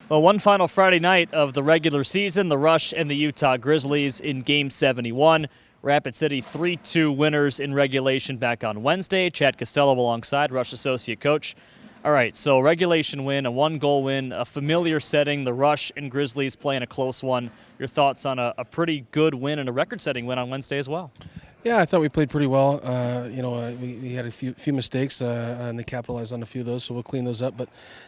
Well, one final Friday night of the regular season, the Rush and the Utah Grizzlies in Game 71. Rapid City 3-2 winners in regulation back on Wednesday. Chad Costello alongside Rush associate coach. All right, so regulation win, a one-goal win, a familiar setting. The Rush and Grizzlies playing a close one. Your thoughts on a pretty good win and a record-setting win on Wednesday as well? Yeah, I thought we played pretty well. We had a few mistakes, and they capitalized on a few of those, so we'll clean those up. But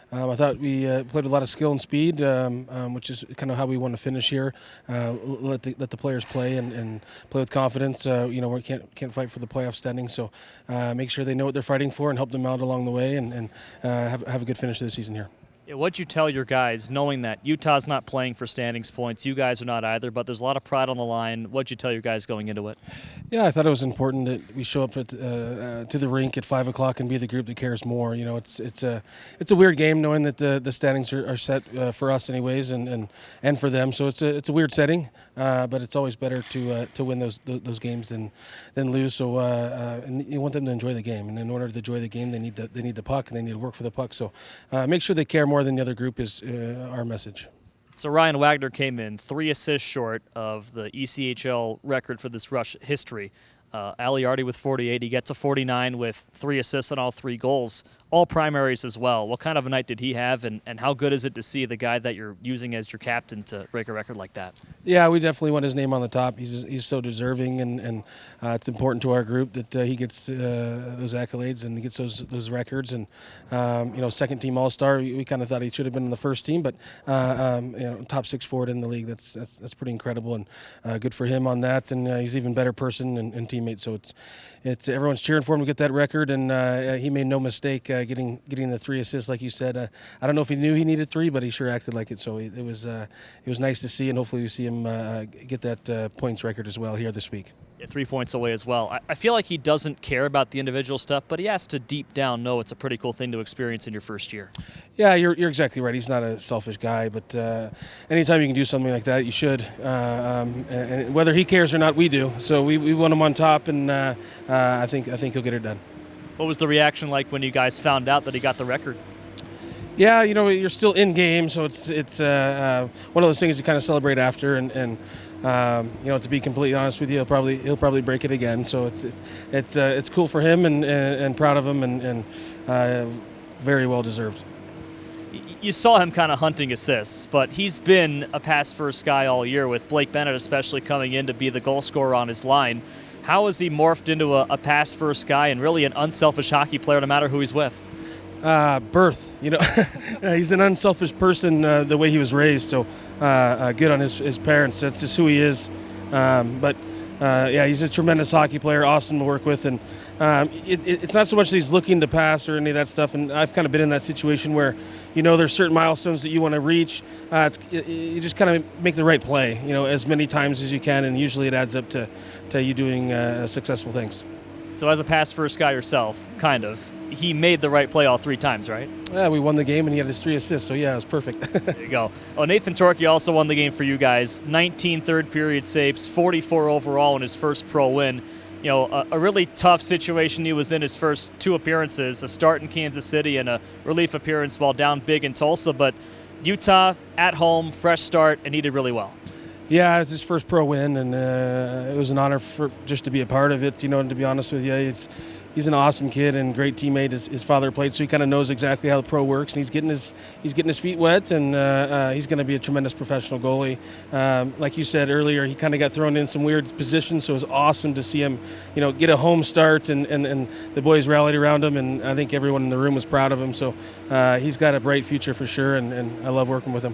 I thought we played a lot of skill and speed, which is kind of how we want to finish here. Let the players play and play with confidence. We can't fight for the playoff standing, so make sure they know what they're fighting for and help them out along the way, and have a good finish of the season here. What'd you tell your guys, knowing that Utah's not playing for standings points, you guys are not either, but there's a lot of pride on the line. What'd you tell your guys going into it? Yeah, I thought it was important that we show up to the rink at 5 o'clock and be the group that cares more. You know, it's a weird game knowing that the standings are set for us anyways, and for them. So it's a weird setting, but it's always better to win those games than lose. So and you want them to enjoy the game, and in order to enjoy the game, they need the puck and they need to work for the puck. So make sure they care more than the other group is our message. So Ryan Wagner came in 3 assists short of the ECHL record for this Rush history. Aliardi with 48. He gets a 49 with 3 assists and all 3 goals, all primaries as well. What kind of a night did he have, and how good is it to see the guy that you're using as your captain to break a record like that? Yeah, we definitely want his name on the top. He's so deserving, and it's important to our group that he gets those accolades and he gets those records. And second team All-Star. We kind of thought he should have been in the first team, but top 6 forward in the league. That's pretty incredible, and good for him on that. And he's an even better person and teammate. So it's everyone's cheering for him to get that record, and he made no mistake getting the 3 assists, like you said. I don't know if he knew he needed 3, but he sure acted like it. So it was nice to see, and hopefully we see him get that points record as well here this week. Yeah, 3 points away as well. I feel like he doesn't care about the individual stuff, but he has to deep down know it's a pretty cool thing to experience in your first year. Yeah, you're exactly right. He's not a selfish guy, but anytime you can do something like that, you should. And whether he cares or not, we do. So we want him on top, and I think he'll get it done. What was the reaction like when you guys found out that he got the record? Yeah, you're still in game, so it's one of those things you kind of celebrate after, and to be completely honest with you, he'll probably break it again. So it's cool for him, and proud of him, and very well deserved. You saw him kind of hunting assists, but he's been a pass-first guy all year, with Blake Bennett especially coming in to be the goal scorer on his line. How has he morphed into a pass-first guy and really an unselfish hockey player no matter who he's with? Birth. He's an unselfish person the way he was raised, so good on his parents. That's just who he is. He's a tremendous hockey player, awesome to work with, and it's not so much that he's looking to pass or any of that stuff, and I've kind of been in that situation where there's certain milestones that you want to reach. You just kind of make the right play, as many times as you can, and usually it adds up to you doing successful things. So as a pass-first guy yourself, he made the right play all 3 times, right? Yeah, we won the game, and he had his 3 assists, so yeah, it was perfect. There you go. Oh, Nathan Torkey also won the game for you guys. 19 third-period saves, 44 overall in his first pro win. A really tough situation he was in his first 2 appearances, a start in Kansas City and a relief appearance while down big in Tulsa. But Utah, at home, fresh start, and he did really well. Yeah, it was his first pro win, and it was an honor just to be a part of it. And to be honest with you, he's an awesome kid and great teammate. His father played, so he kind of knows exactly how the pro works, and he's getting his feet wet, and he's going to be a tremendous professional goalie. Like you said earlier, he kind of got thrown in some weird positions, so it was awesome to see him, get a home start, and the boys rallied around him, and I think everyone in the room was proud of him. So he's got a bright future for sure, and I love working with him.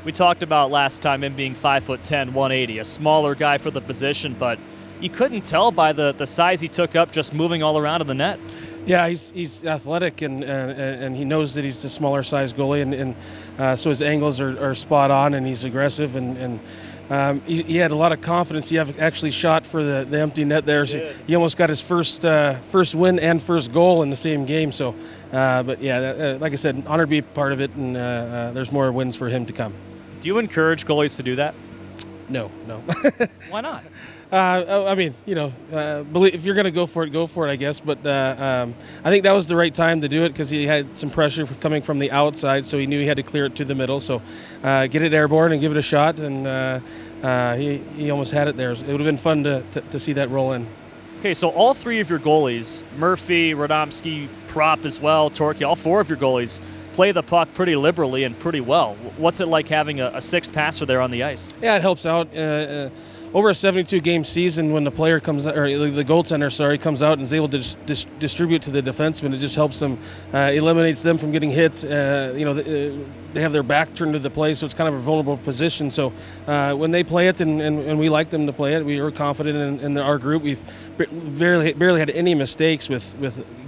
We talked about last time him being 5'10", 180, a smaller guy for the position, but you couldn't tell by the size he took up just moving all around in the net. Yeah, he's athletic, and he knows that he's the smaller size goalie, and so his angles are spot on, and he's aggressive, and he had a lot of confidence. He actually shot for the empty net there, so he almost got his first win and first goal in the same game. So, like I said, honored to be part of it, and there's more wins for him to come. Do you encourage goalies to do that? No. Why not? I mean, if you're going to go for it, I guess. But I think that was the right time to do it because he had some pressure coming from the outside, so he knew he had to clear it to the middle. So get it airborne and give it a shot, and he almost had it there. It would have been fun to see that roll in. Okay, so all three of your goalies, Murphy, Radomski, Prop as well, Torquay, all four of your goalies play the puck pretty liberally and pretty well. What's it like having a sixth passer there on the ice? Yeah, it helps out. Over a 72-game season, when the player comes, or the goaltender, comes out and is able to distribute to the defenseman, it just helps them, eliminates them from getting hit. They have their back turned to the play, so it's kind of a vulnerable position. So when they play it, and we like them to play it, we are confident in our group. We've barely had any mistakes with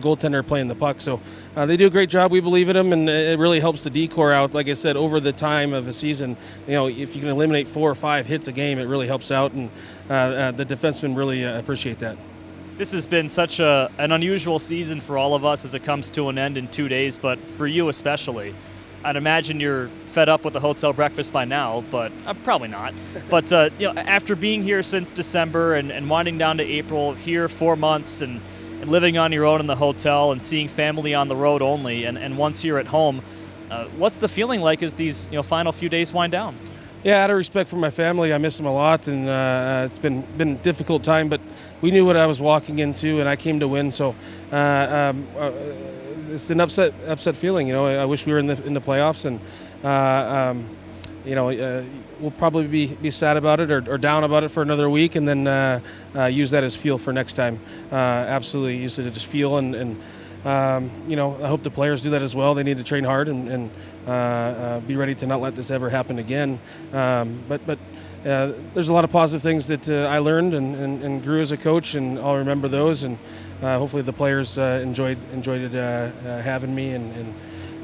goaltender playing the puck. So they do a great job. We believe in them, and it really helps the decor out. Like I said, over the time of a season, if you can eliminate 4 or 5 hits a game, it really helps out, and the defensemen really appreciate that. This has been such an unusual season for all of us as it comes to an end in 2 days, but for you especially. I'd imagine you're fed up with the hotel breakfast by now, but probably not. But after being here since December and winding down to April, here 4 months and living on your own in the hotel and seeing family on the road only, and once you're at home, what's the feeling like as these final few days wind down? Yeah, out of respect for my family, I miss them a lot, and it's been a difficult time. But we knew what I was walking into, and I came to win. So it's an upset feeling. I wish we were in the playoffs, and we'll probably be sad about it or down about it for another week, and then use that as fuel for next time. Absolutely, use it as fuel, and I hope the players do that as well. They need to train hard and be ready to not let this ever happen again. But there's a lot of positive things that I learned and grew as a coach, and I'll remember those. And hopefully the players enjoyed it having me.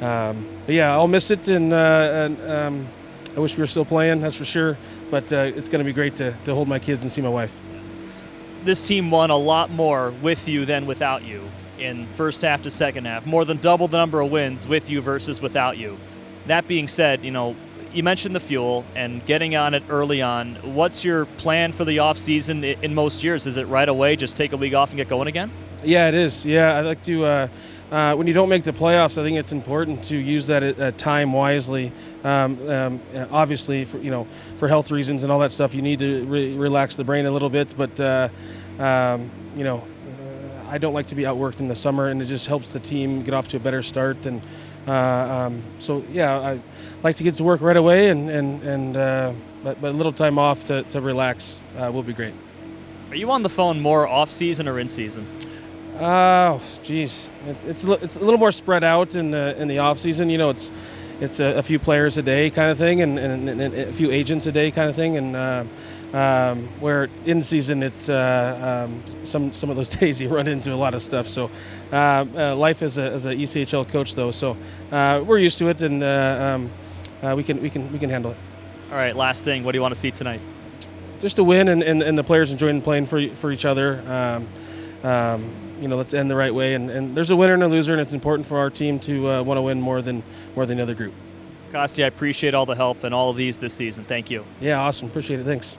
But yeah, I'll miss it, and I wish we were still playing. That's for sure. But it's going to be great to hold my kids and see my wife. This team won a lot more with you than without you in first half to second half, more than double the number of wins with you versus without you. That being said, you mentioned the fuel and getting on it early on. What's your plan for the off season in most years? Is it right away, just take a week off and get going again? Yeah, it is. Yeah, I like to, when you don't make the playoffs, I think it's important to use that time wisely. Obviously, for health reasons and all that stuff, you need to relax the brain a little bit. But, I don't like to be outworked in the summer, and it just helps the team get off to a better start. And so, yeah, I like to get to work right away, but a little time off to relax will be great. Are you on the phone more off season or in season? Oh, geez, it's a little more spread out in the off season. It's a few players a day kind of thing, and a few agents a day kind of thing, and where in season it's some of those days you run into a lot of stuff. So life as a ECHL coach, though, so we're used to it, and we can handle it. All right, last thing, what do you want to see tonight? Just a win, and the players enjoying playing for each other. Let's end the right way, and there's a winner and a loser, and it's important for our team to want to win more than the other group. Costi, I appreciate all the help and all of these this season. Thank you. Yeah, awesome. Appreciate it. Thanks.